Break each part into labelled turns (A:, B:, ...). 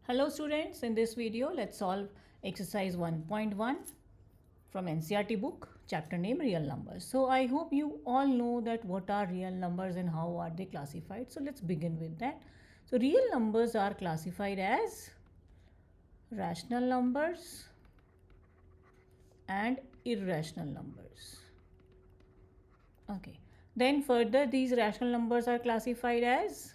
A: Hello students, in this video let's solve exercise 1.1 from NCERT book, chapter name real numbers. So I hope you all know that what are real numbers and how are they classified. So let's begin with that. So real numbers are classified as rational numbers and irrational numbers. Okay. Then further these rational numbers are classified as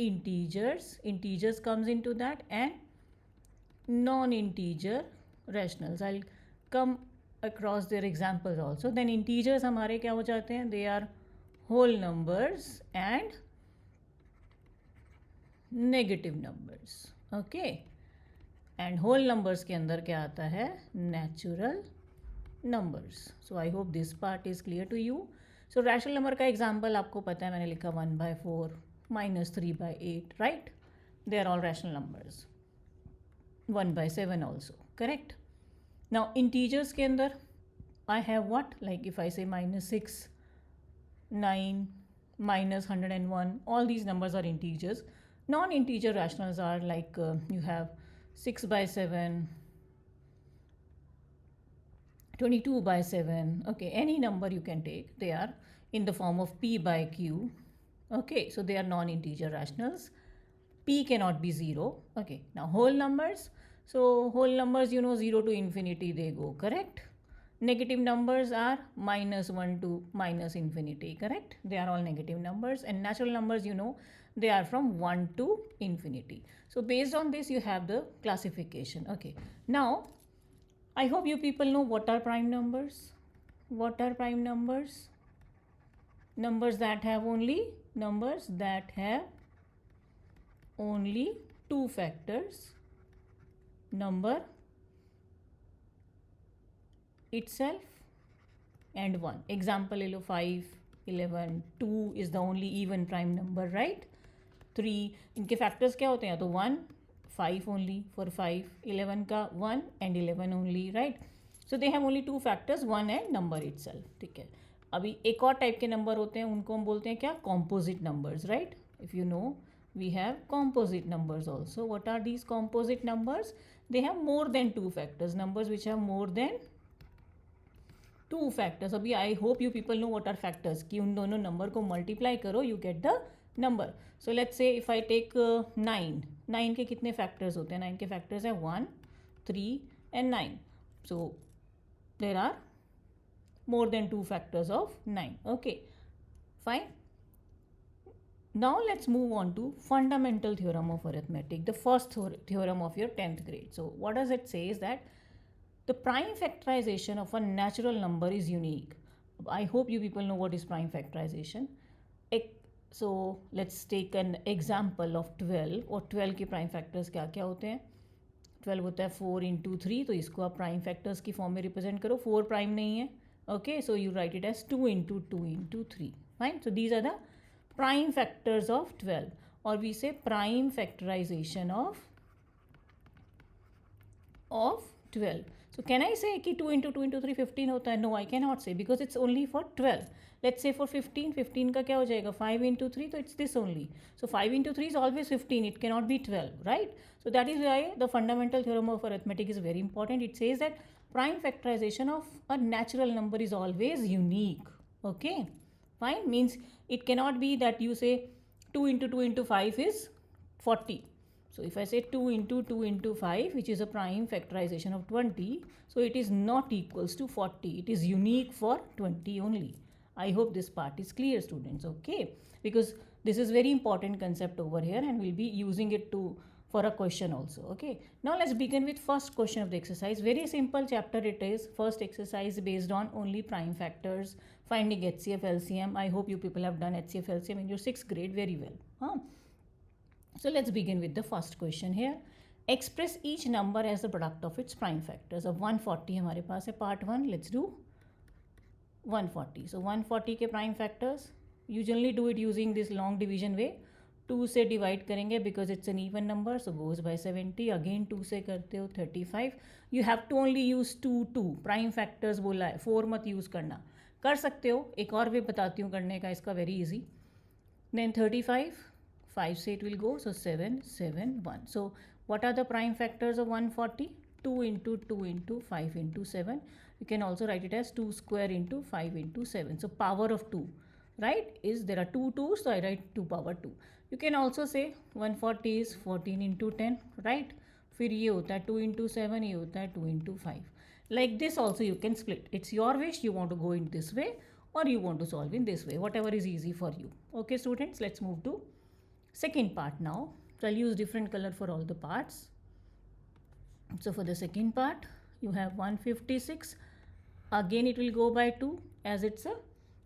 A: integers comes into that, and non-integer rationals. I'll come across their examples also. Then integers हमारे क्या हो जाते हैं? They are whole numbers and negative numbers. Okay. And whole numbers के अंदर क्या आता है? Natural numbers. So I hope this part is clear to you. So rational number का example आपको पता है, मैंने लिखा 1/4 minus 3/8, right? They are all rational numbers. 1/7 also, correct? Now integers के अंदर I have what? Like if I say -6, 9, -101, all these numbers are integers. Non-integer rationals are like you have 6/7, 22/7, okay, any number you can take. They are in the form of p/q. Okay, so they are non-integer rationals. P cannot be 0. Okay, now whole numbers. So whole numbers, you know, 0 to infinity they go, correct? Negative numbers are -1 to -infinity, correct? They are all negative numbers. And natural numbers, you know, they are from 1 to infinity. So based on this you have the classification. Okay, now I hope you people know what are prime numbers. What are prime numbers? Numbers that have only two factors, number itself and 1. Example ले लो 5, 11, 2 is the only even prime number, right? 3, इनके factors क्या होते हैं? तो 1, 5 only for 5, 11 का 1 and 11 only, right? So they have only two factors, 1 and number itself. ठीक है. अभी एक और टाइप के नंबर होते हैं, उनको हम बोलते हैं क्या? Composite numbers, right? If you know we have composite numbers also. What are these composite numbers? They have more than two factors. Numbers which have more than two factors. अभी I hope you people know what are factors, कि उन दोनों number को multiply करो, you get the number. So let's say if I take 9. 9 के कितने factors होते हैं? 9 के फैक्टर्स हैं 1, 3 and 9. So there are more than two factors of 9. Okay, fine. Now let's move on to fundamental theorem of arithmetic, the first theorem of your 10th grade. So what does it say is that the prime factorization of a natural number is unique. I hope you people know what is prime factorization. So let's take an example of 12. और 12 के prime factors क्या क्या होते हैं? 12 होता है 4 into 3, तो इसको आप prime factors की फॉर्म में रिप्रेजेंट करो. 4 प्राइम नहीं है. Okay, so you write it as 2 into 2 into 3. Fine. So these are the prime factors of 12. Or we say prime factorization of 12. So can I say कि 2 into 2 into 3 15 होता है? No, I cannot say because it's only for 12. Let's say for 15. 15 का क्या हो जाएगा? 5 into 3, तो it's this only. So 5 into 3 is always 15. It cannot be 12, right? So that is why the fundamental theorem of arithmetic is very important. It says that prime factorization of a natural number is always unique. Okay, fine. Means it cannot be that you say 2 into 2 into 5 is 40. So if I say 2 into 2 into 5, which is a prime factorization of 20, so it is not equals to 40. It is unique for 20 only. I hope this part is clear, students. Okay, because this is very important concept over here and we'll be using it to for a question also. Okay, now let's begin with first question of the exercise. Very simple chapter it is. First exercise based on only prime factors, finding HCF, LCM. I hope you people have done HCF, LCM in your 6th grade very well. So let's begin with the first question here. Express each number as the product of its prime factors. अब 140 हमारे पास है part 1. Let's do 140. So 140 के prime factors. You generally do it using this long division way. 2 से divide करेंगे because it's an even number, so goes by 70. Again 2 से करते हो 35. You have to only use 2 prime factors बोला है, 4 मत use करना. कर सकते हो, एक और वे बताती हूँ करने का इसका, वेरी इजी. देन 35 5 से it will go, so 7, 7, 1. So what are the prime factors of 140? 2 into 2 into 5 into 7. You can also write it as 2 square into 5 into 7. So power of 2, right, is there are 2 2's, so I write 2 power 2. You can also say 140 is 14 into 10, right? फिर ये होता है 2 into 7, ये होता है 2 into 5. Like this also you can split. It's your wish, you want to go in this way or you want to solve in this way, whatever is easy for you. Okay students, let's move to second part now. So I'll use different color for all the parts. So for the second part, you have 156. Again it will go by 2 as it's a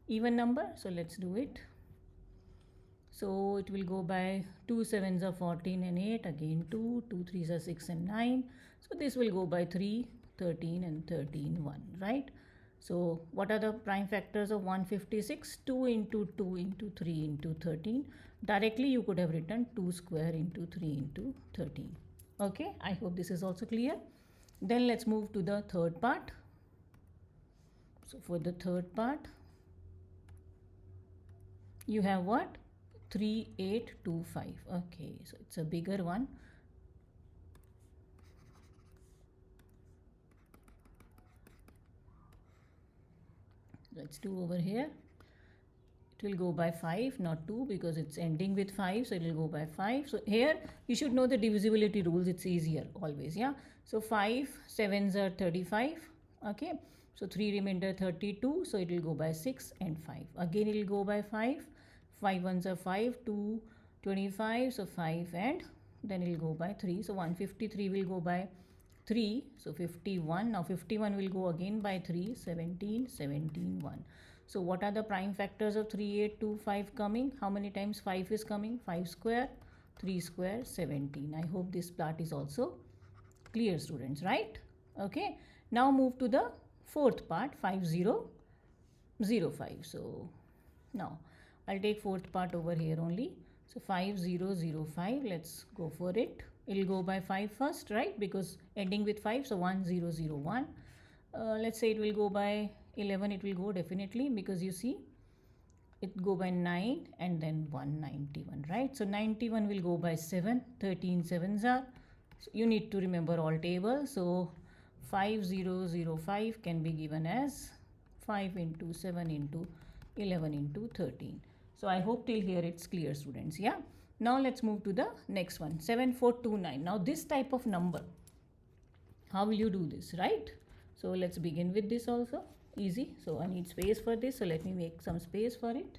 A: even number. So let's do it. So it will go by 2 7s are 14 and 8, again 2, 2 3s are 6 and 9. So this will go by 3, 13 and 13, 1, right? So what are the prime factors of 156? 2 into 2 into 3 into 13. Directly you could have written 2 square into 3 into 13. Okay, I hope this is also clear. Then let's move to the third part. So for the third part, you have what? 3825. Okay, so it's a bigger one. Let's do over here. It will go by 5, not 2, because it's ending with 5, so it will go by 5. So here you should know the divisibility rules, it's easier always, yeah. So 5 7s are 35, okay. So 3 remainder 32, so it will go by 6 and 5. Again it will go by 5, 5 ones are 5, 2 25, so 5 and then it will go by 3. So 153 will go by 3, so 51. Now 51 will go again by 3, 17, 17, 1. So what are the prime factors of 3825 coming? How many times 5 is coming? 5 square, 3 square, 17. I hope this part is also clear, students, right? Okay. Now move to the fourth part, 5005. So now I'll take fourth part over here only. So 5005, let's go for it. It'll go by 5 first, right? Because ending with 5, so 1001. Let's say it will go by 11, it will go definitely, because you see it go by 9 and then 191, right? So 91 will go by 7, 13 7s are. So you need to remember all tables. So 5005 can be given as 5 into 7 into 11 into 13. So I hope till here it's clear, students, yeah. Now let's move to the next one, 7429. Now this type of number, how will you do this, right? So let's begin with this also. Easy. So I need space for this, so let me make some space for it.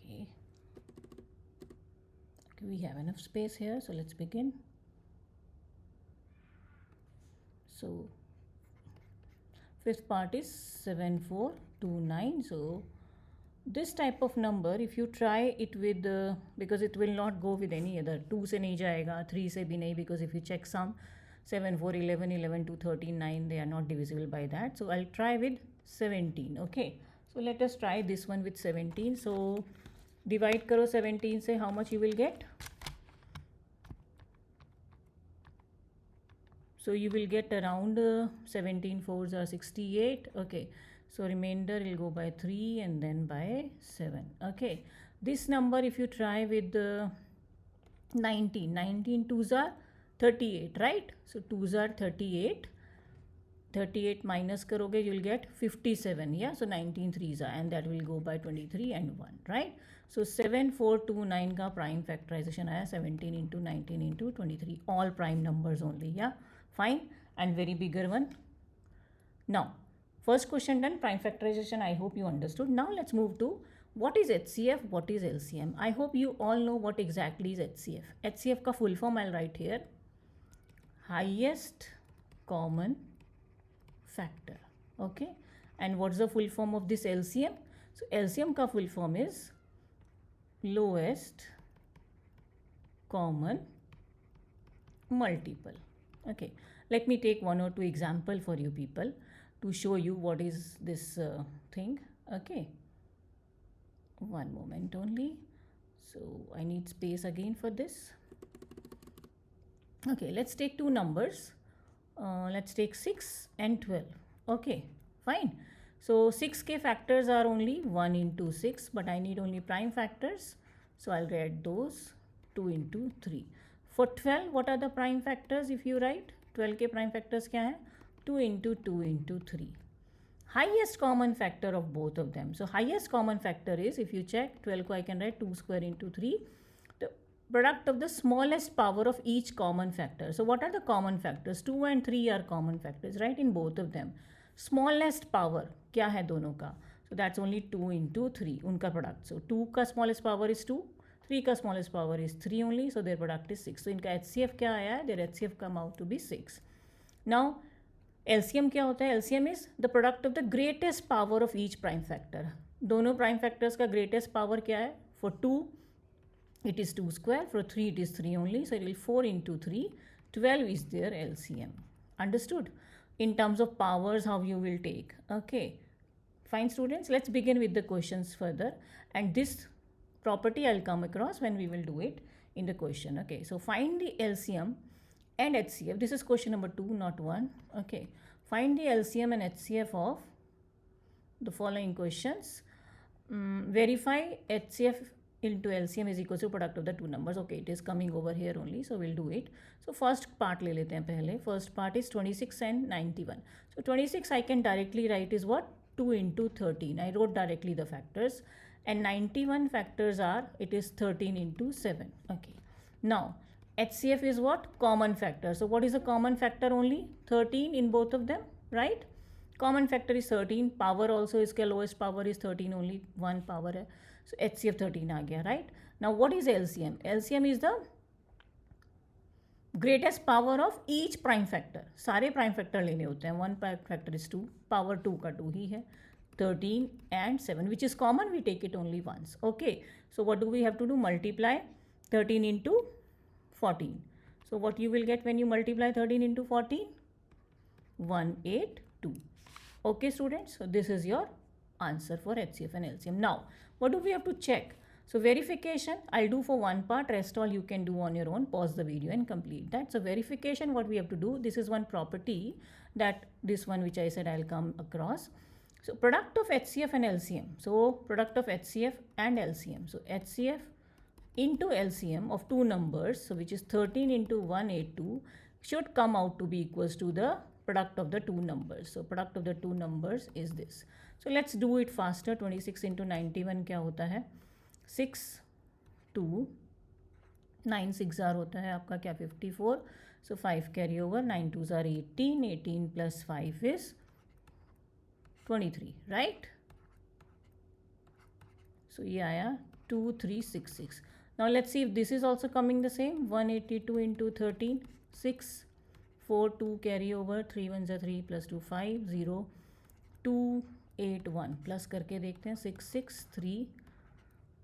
A: Okay, we have enough space here, so let's begin. So fifth part is 7429. So this type of number, if you try it with because it will not go with any other, 2 से नहीं जाएगा, 3 से भी नहीं, because if you check some 7 4 11 11 to 13 9, they are not divisible by that. So I'll try with 17. Okay, so let us try this one with 17. So divide करो 17 से, how much you will get? So you will get around 17 4s are 68. Okay, so remainder will go by 3 and then by 7. Okay, this number if you try with 19, 19 2s are 38, right? So 2s are 38. 38 minus karoge, you will get 57, yeah. So 19 3s are, and that will go by 23 and 1, right? So 7429 ka prime factorization aaya 17 into 19 into 23, all prime numbers only, yeah. Fine. And very bigger one. Now first question done, prime factorization, I hope you understood. Now let's move to what is HCF, what is LCM. I hope you all know what exactly is HCF. HCF ka full form I'll write here, highest common factor. Okay, and what's the full form of this LCM? So LCM ka full form is lowest common multiple. Okay, let me take 1 or 2 example for you people to show you what is this thing. Okay, one moment only. So I need space again for this. Okay, let's take 2 numbers. Let's take 6 and 12. Okay, fine. So 6 के factors are only 1 into 6, but I need only prime factors. So I'll get those 2 into 3. For 12, what are the prime factors if you write? 12 के prime factors क्या हैं? 2 into 2 into 3. Highest common factor of both of them. So highest common factor is, if you check 12 को I can write 2 square into 3. The product of the smallest power of each common factor. So what are the common factors? 2 and 3 are common factors, right, in both of them. Smallest power क्या है दोनों का? So that's only 2 into 3 उनका product. So 2 का smallest power is 2, 3 का smallest power is 3 only, so their product is 6. So इनका HCF क्या आया है? Their HCF come out to be 6. Now LCM क्या होता है? LCM is the product of the greatest power of each prime factor. दोनों prime factors का greatest power क्या है? For 2 it is 2 square, for 3 it is 3 only, so it will 4 into 3, 12 is their LCM. Understood? In terms of powers, how you will take. Okay, fine students, let's begin with the questions further, and this property I'll come across when we will do it in the question. Okay, so find the LCM and HCF. This is question number 2, not 1. Okay, find the LCM and HCF of the following questions. Verify HCF into LCM is equal to product of the two numbers. Okay, it is coming over here only, so we'll do it. So first part ले लेते हैं पहले. First part is 26 and 91. So 26 I can directly write is what? 2 into 13. I wrote directly the factors. And 91 factors are, it is 13 into 7. Okay. Now HCF is what? Common factor. So what is a common factor only? 13 in both of them, right? Common factor is 13. Power also इसका lowest power is 13 only. One power है. So HCF 13 आ गया, right? Now what is LCM? LCM is the greatest power of each prime factor. सारे prime factor लेने होते हैं. One prime factor is 2. Power 2 का 2 ही है. 13 and 7, which is common. We take it only once. Okay. So what do we have to do? Multiply 13 into 14. So what you will get when you multiply 13 into 14? 182. Okay, students. So this is your answer for HCF and LCM. Now, what do we have to check? So verification, I'll do for one part, rest all you can do on your own. Pause the video and complete that. So verification, what we have to do, this is one property, that this one which I said I'll come across. So product of HCF and LCM. So product of HCF and LCM. So HCF into LCM of two numbers, so which is 13 into 182, should come out to be equals to the product of the two numbers. So product of the two numbers is this. So let's do it faster. 26 into 91 क्या होता है? 6, 2, 9 6 होता है आपका क्या? 54. So 5 carry over, 9 2s are 18, 18 plus 5 is 23, right? So ये आया 2366. Now let's see if this is also coming the same. 182 into 13, 6, 4 2 carry over, 3 1s are 3 plus 2 5, 0 2 8 1 plus करके देखते हैं 6 6 3.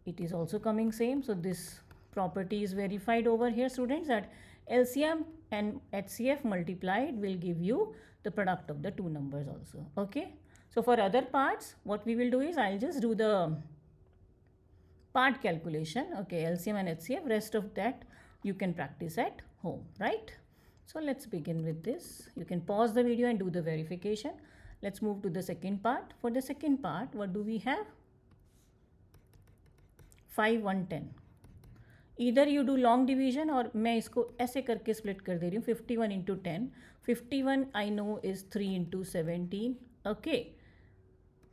A: It is also coming same. So this property is verified over here, students, that LCM and HCF multiplied will give you the product of the two numbers also. Okay. So for other parts, what we will do is I'll just do the part calculation. Okay, LCM and HCF. Rest of that you can practice at home, right? So let's begin with this. You can pause the video and do the verification. Let's move to the second part. For the second part, what do we have? 5 1 10. Either you do long division or मैं इसको ऐसे करके split कर दे रही हूँ. 51 into 10. 51 I know is 3 into 17. Okay.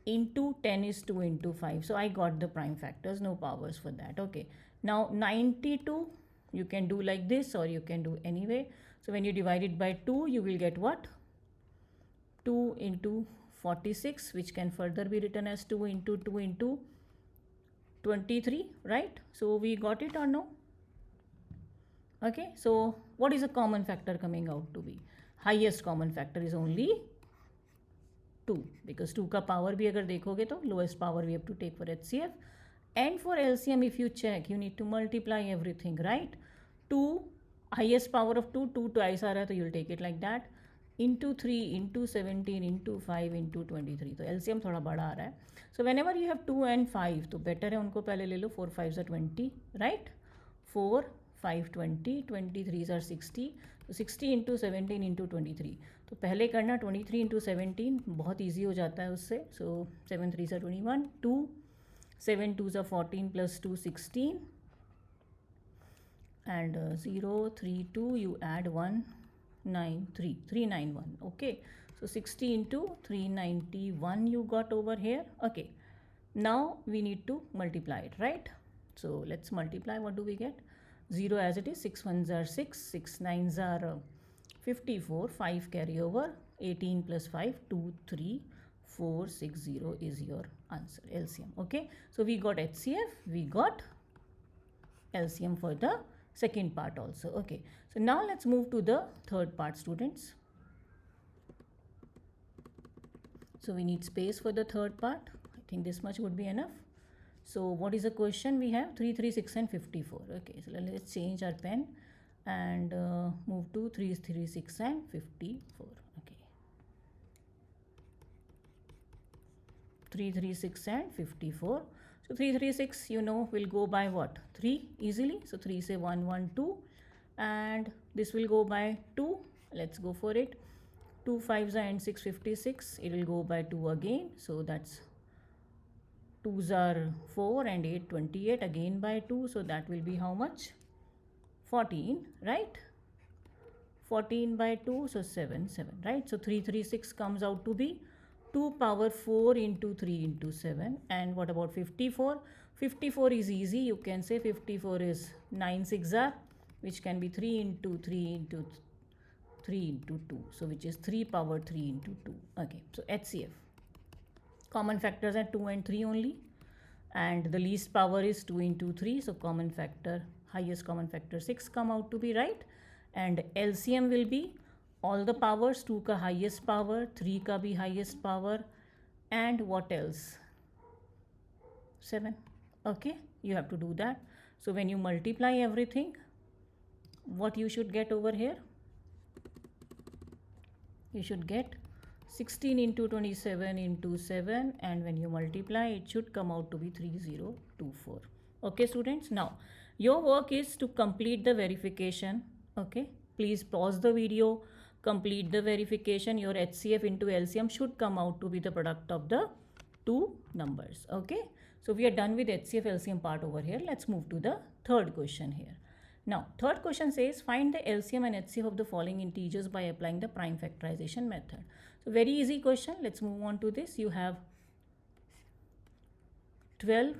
A: Into 10 is 2 into 5. So I got the prime factors, no powers for that. Okay. Now 92, you can do like this or you can do anyway. So when you divide it by 2, you will get what? 2 into 46, which can further be written as 2 into 2 into 23, right? So we got it or no? Okay. So what is a common factor coming out to be? Highest common factor is only 2, because 2 का power भी अगर देखोगे तो lowest power we have to take for HCF, and for LCM if you check you need to multiply everything, right? 2 highest power of 2 twice आ रहा है तो you'll take it like that, into 3 into 17 into 5 into 23. तो LCM थोड़ा बड़ा आ रहा है. So whenever you have 2 and 5 तो better है उनको पहले ले लो. 4 5s are 20, right? 4 5 20, 23s are 60, तो 60 इंटू 17 इंटू 23, तो पहले करना 23 इंटू 17, बहुत ईजी हो जाता है उससे. सो 7 3s are 21, 2 7 2s are 14 plus 2 16, and 0 3 2 you add 1 9 3 391. Okay, so 60 into 391 you got over here. Okay, now we need to multiply it, right? So let's multiply. What do we get? 0 as it is, 6 1s are 6, 6 9s are 54, 5 carry over, 18 plus 5 2 3 4 6 0 is your answer, LCM. Okay, so we got HCF, we got LCM for the second part also. Okay, so now let's move to the third part, students. So we need space for the third part. I think this much would be enough. So what is the question? We have 3 3 6 and 54. Okay, so let's change our pen and move to 3 3 6 and 54. Okay, 3 3 6 and 54. So 3 3 6, you know, will go by what? 3 easily. So 3 say 1 1 2, and this will go by 2. Let's go for it. 2 5s and 6 56. It will go by 2 again. So that's 2s are 4 and 8 28, again by 2. So that will be how much? 14, right? 14 by 2, so 7 7, right? So 336 comes out to be 2 power 4 into 3 into 7. And what about 54? 54 is easy. You can say 54 is 9 6 are, which can be 3 into 3 into 3 into 2. So which is 3 power 3 into 2. Okay, so HCF. Common factors are 2 and 3 only, and the least power is 2 into 3. So common factor, highest common factor 6 come out to be, right? And LCM will be all the powers, 2 ka highest power, 3 ka bhi highest power, and what else? 7. Okay, you have to do that. So when you multiply everything, what you should get over here? You should get 16 into 27 into 7, and when you multiply it should come out to be 3024. Okay, students, now your work is to complete the verification. Okay, please pause the video, complete the verification. Your HCF into LCM should come out to be the product of the two numbers. Okay, so we are done with HCF LCM part over here. Let's move to the third question here. Now, third question says, find the LCM and HCF of the following integers by applying the prime factorization method. So, very easy question. Let's move on to this. You have 12,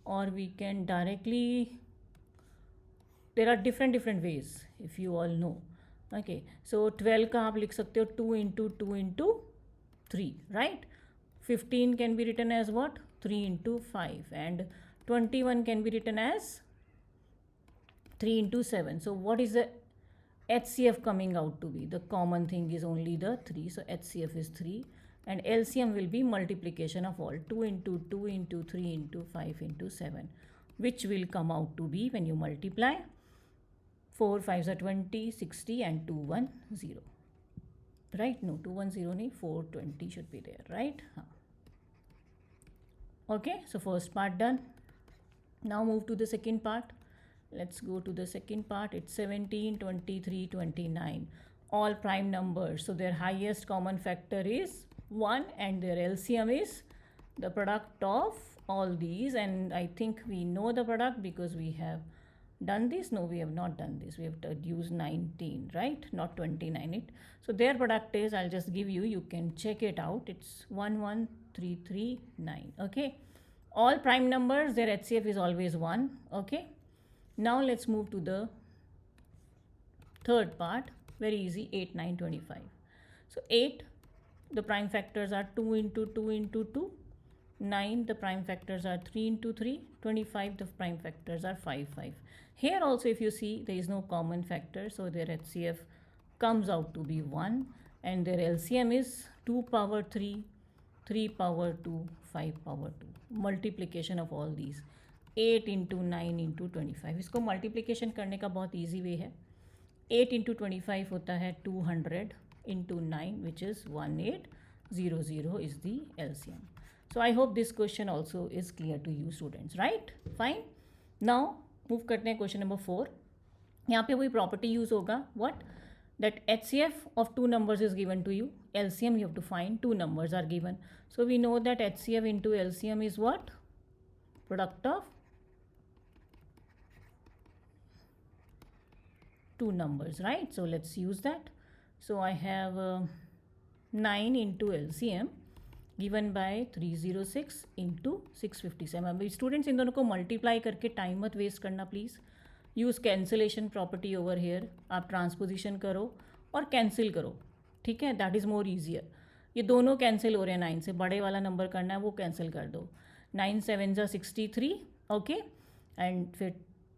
A: or we can directly, there are different ways, if you all know. Okay, so 12 का आप लिख सकते हो 2 into 2 into 3, right? 15 can be written as what? 3 into 5, and 21 can be written as 3 into 7. So what is the HCF coming out to be? The common thing is only the 3. So HCF is 3. And LCM will be multiplication of all. 2 into 2 into 3 into 5 into 7. Which will come out to be when you multiply. 4 5s are 20, 60 and 2 1 0. Right? No, 2 1 0 nahi, 4 20 should be there. Right? Okay. So first part done. Now move to the second part. Let's go to the second part. It's 17, 23, 29. All prime numbers. So their highest common factor is 1, and their LCM is the product of all these. And I think we know the product because we have done this. No, we have not done this. We have used 19, right? Not 29. So their product is, I'll just give you, you can check it out. It's 11339. Okay. All prime numbers, their HCF is always 1. Okay. Now let's move to the third part. Very easy. 8 9 25. So 8, the prime factors are 2 into 2 into 2. 9, the prime factors are 3 into 3. 25, the prime factors are 5 5. Here also, if you see, there is no common factor, so their HCF comes out to be 1, and their LCM is 2 power 3, 3 power 2, 5 power 2. Multiplication of all these. 8 into 9 into 25. इसको multiplication करने का बहुत easy way है. 8 into 25 होता है 200 into 9, which is 1800 is the LCM. So I hope this question also is clear to you students, right? Fine. Now move करते हैं question number 4. यहाँ पे वही प्रॉपर्टी यूज होगा, what, that HCF of two numbers is given to you, LCM you have to find, two numbers are given, so we know that HCF into LCM is what, product of two numbers, right? So let's use that. So I have 9 into LCM given by 306 into 657. अभी students in दोनों को multiply करके time मत waste करना please. Use cancellation property over here. आप transposition करो और cancel करो, ठीक है, दैट इज़ मोर ईजियर. ये दोनों कैंसिल हो रहे हैं 9 से, बड़े वाला नंबर करना है वो कैंसिल कर दो. 9 7 ज़ा 63, ओके, एंड फिर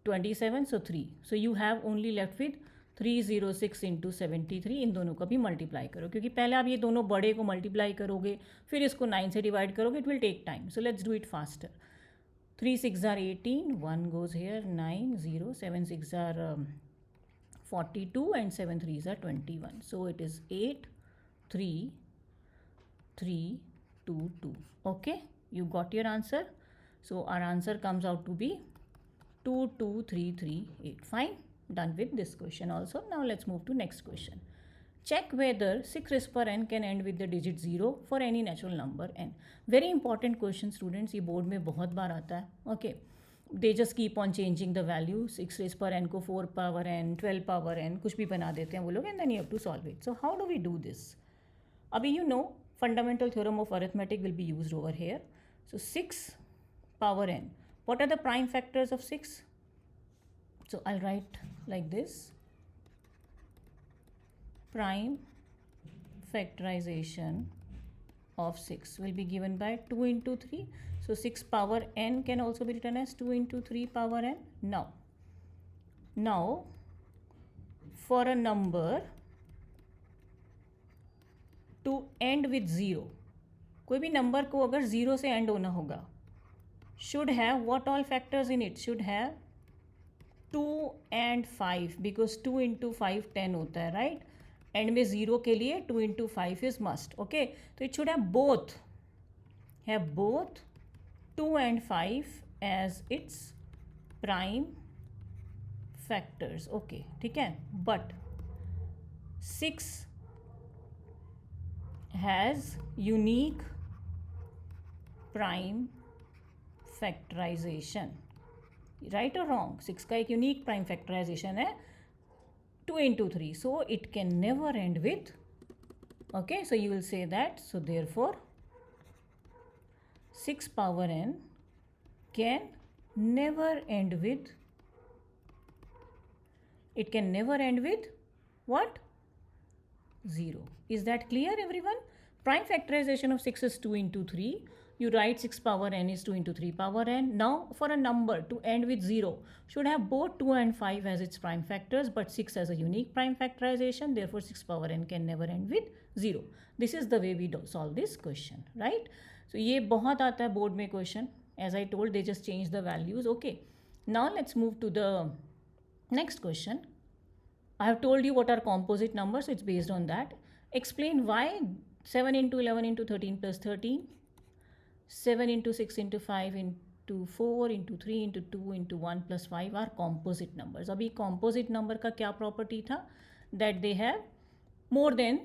A: 27, सो 3. So you have only left with 306 into 73. इन दोनों का भी मल्टीप्लाई करो, क्योंकि पहले आप ये दोनों बड़े को मल्टीप्लाई करोगे, फिर इसको 9 से डिवाइड करोगे, it will take time. So let's do it faster. 3 6 are 18, 1 goes here, 9 0, 7 6 are 42 and 7 3s are 21. So it is 8 3 3 2 2. Okay, you got your answer. So our answer comes out to be 2 2 3 3 8. Fine, done with this question also. Now let's move to next question. Check whether 6 raised per n can end with the digit 0 for any natural number n. Very important question students, ये board में बहुत बार आता है. Okay, they just keep on changing the value. 6 raised per n को 4 power n, 12 power n कुछ भी बना देते हैं वो लोग, and then you have to solve it. So how do we do this? अभी you know fundamental theorem of arithmetic will be used over here. So 6 power n. What are the prime factors of 6? So I'll write like this. Prime factorization of 6 will be given by 2 into 3. So 6 power n can also be written as 2 into 3 power n. Now for a number to end with 0, कोई भी number को अगर 0 से and होना होगा, should have what all factors in it? Should have 2 and 5, because 2 into 5 10 होता है, right? And में 0 के लिए 2 into 5 इज मस्ट. ओके, तो it should have both 2 and 5 as its prime factors. Okay, ठीक है, but 6 has unique prime factorisation. Right और wrong? 6 का एक यूनिक प्राइम फैक्टराइजेशन है 2 into 3, so it can never end with, okay, so you will say that, so therefore 6 power n can never end with, it can never end with what? 0. Is that clear everyone? Prime factorization of 6 is 2 into 3. You write 6 power n is 2 into 3 power n. Now for a number to end with 0 should have both 2 and 5 as its prime factors, but 6 has a unique prime factorization, therefore 6 power n can never end with 0. This is the way we solve this question, right? So ये बहुत आता है board में question. As I told, they just change the values. Okay, now let's move to the next question. I have told you what are composite numbers, so it's based on that. Explain why 7 into 11 into 13 plus 13, 7 into 6 into 5 into 4 into 3 into 2 into 1 plus 5 are composite numbers. अभी composite number का क्या property था? That they have more than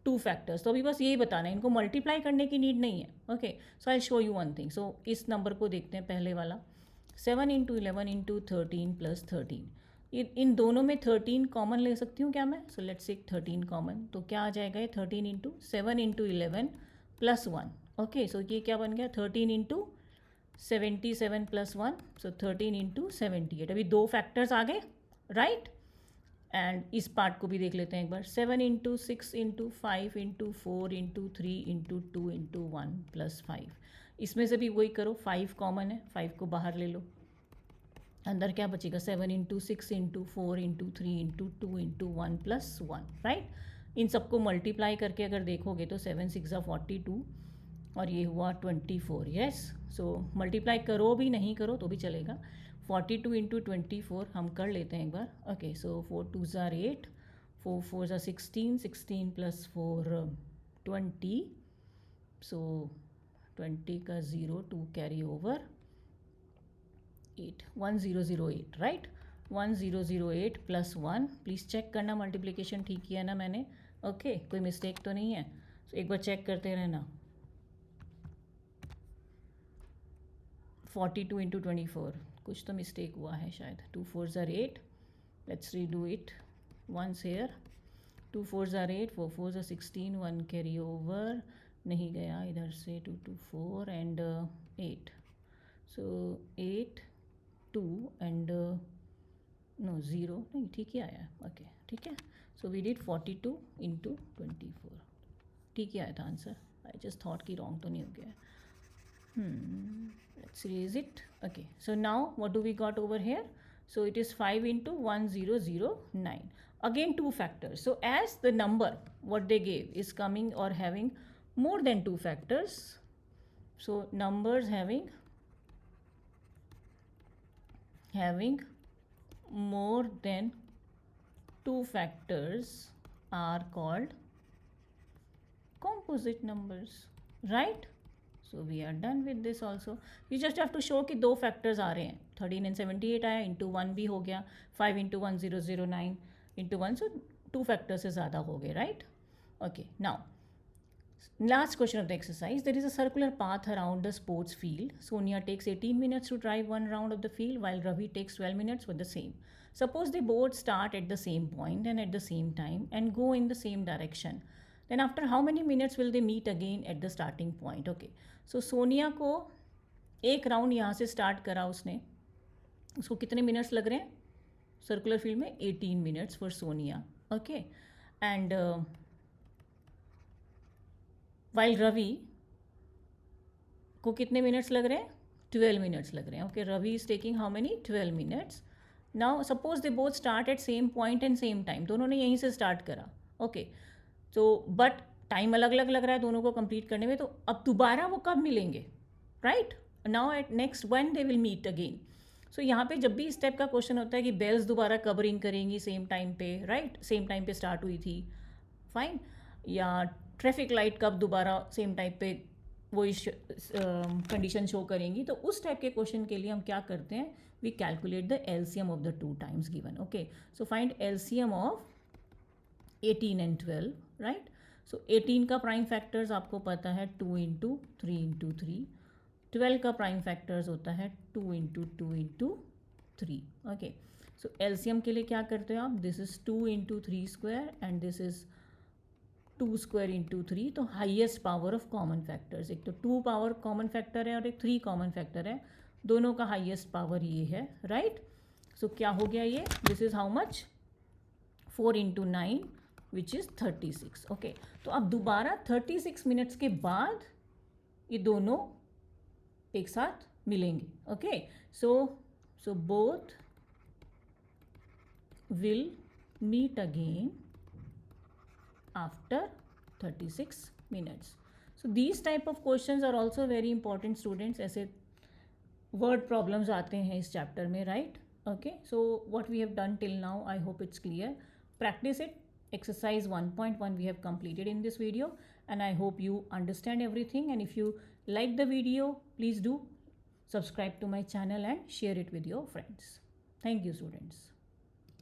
A: 2 factors. तो अभी बस यही बताना है, इनको multiply करने की need नहीं है. Okay, so I'll show you one thing. So इस number को देखते हैं, पहले वाला 7 into 11 into 13 plus 13. इन दोनों में 13 कॉमन ले सकती हूँ क्या मैं? So let's take 13 common. तो क्या आ जाएगा ये? 13 into 7 into 11 plus 1. Okay, so ये क्या बन गया? 13 इंटू 77 प्लस 1, सो 13 इंटू 78. अभी 2 फैक्टर्स आ गए, राइट? एंड इस पार्ट को भी देख लेते हैं एक बार. 7 into 6 into 5 into 4 into 3 into 2 into 1 plus 5. इसमें से भी वही करो, 5 कॉमन है, 5 को बाहर ले लो. अंदर क्या बचेगा? 7 into 6 into 4 into 3 into 2 into 1 plus 1, right? इन सबको मल्टीप्लाई करके अगर देखोगे तो 7 6 42 और ये हुआ 24. यस, सो मल्टीप्लाई करो भी नहीं करो तो भी चलेगा. 42 इंटू 24 हम कर लेते हैं एक बार. ओके, सो 4 2 ज़ार 8, 4 4 ज़ार 16, 16 प्लस 4 20, सो 20 का 0 2 carry over 8, 1008, right? 1008 + 1. Please check करना मल्टीप्लिकेशन ठीक किया ना मैंने. ओके, कोई मिस्टेक तो नहीं है. तो एक बार चेक करते रहना. 42 × 24, कुछ तो मिस्टेक हुआ है शायद. 2 4s are 8. Let's redo it once here. 2 4s are 8, 4 4s are 16, 1 carry over, नहीं गया इधर से. 2 2 4 एंड 8. सो 8 2 एंड नो 0, नहीं ठीक ही आया. ओके ठीक है. So we did 42 × 24. ठीक ही आया था आंसर. आई जस्ट थॉट कि रॉन्ग तो नहीं हो गया. Let's erase it. Okay, so now what do we got over here? So it is 5 × 1009. Again 2 factors. So as the number what they gave is coming or having more than 2 factors, so numbers having more than 2 factors are called composite numbers, right? So we are done with this also. You just have to show कि 2 factors आ रहे हैं. 13 and 78 आया, into 1 भी हो गया. 5 × 1009 into 1, so 2 factors से ज़्यादा हो गए, right? Okay, now last question of the exercise. There is a circular path around the sports field. Sonia takes 18 minutes to drive one round of the field, while Ravi takes 12 minutes for the same. Suppose they both start at the same point and at the same time and go in the same direction. Then after how many minutes will they meet again at the starting point? Okay, so Sonia को एक round यहाँ से start करा उसने. उसको कितने minutes लग रहे हैं सर्कुलर फील्ड में? 18 minutes for Sonia. Okay, and while Ravi को कितने मिनट्स लग रहे हैं? 12 मिनट्स लग रहे हैं. Okay, Ravi is taking how many? 12 minutes. Now suppose they both start at same point and same time. दोनों ने यहीं से स्टार्ट करा. ओके, तो बट टाइम अलग अलग लग रहा है दोनों को कंप्लीट करने में. तो अब दोबारा वो कब मिलेंगे? Right, now at next when they will meet again. So यहाँ पे जब भी इस टाइप का क्वेश्चन होता है कि बेल्स दोबारा कब रिंग करेंगी सेम टाइम पे, राइट, सेम टाइम पे स्टार्ट हुई थी, फाइन, या ट्रैफिक लाइट कब दोबारा सेम टाइम पे वही कंडीशन शो करेंगी, तो उस टाइप के क्वेश्चन के लिए हम क्या करते हैं? We calculate the LCM of the 2 times given. Okay, so find LCM of 18 and 12, right. So 18 का प्राइम फैक्टर्स आपको पता है 2 × 3 × 3. 12 का प्राइम फैक्टर्स होता है 2 × 2 × 3. ओके, सो एलसीएम के लिए क्या करते हो आप? This is 2 × 3 square and this is 2 square × 3. तो highest power of common factors, एक तो 2 पावर कॉमन फैक्टर है और एक 3 कॉमन फैक्टर है. दोनों का हाईएस्ट पावर ये है, राइट. सो क्या हो गया ये? This is how much? 4 × 9 which is 36. Okay, तो अब दोबारा 36 मिनट्स के बाद ये दोनों एक साथ मिलेंगे. Okay, so both will meet again after 36 minutes. So these type of questions are also very important students. ऐसे वर्ड प्रॉब्लम्स आते हैं इस चैप्टर में, right. Okay, so what we have done till now, I hope it's clear. Practice it. Exercise 1.1 we have completed in this video, and I hope you understand everything. And if you like the video, please do subscribe to my channel and share it with your friends. Thank you, students.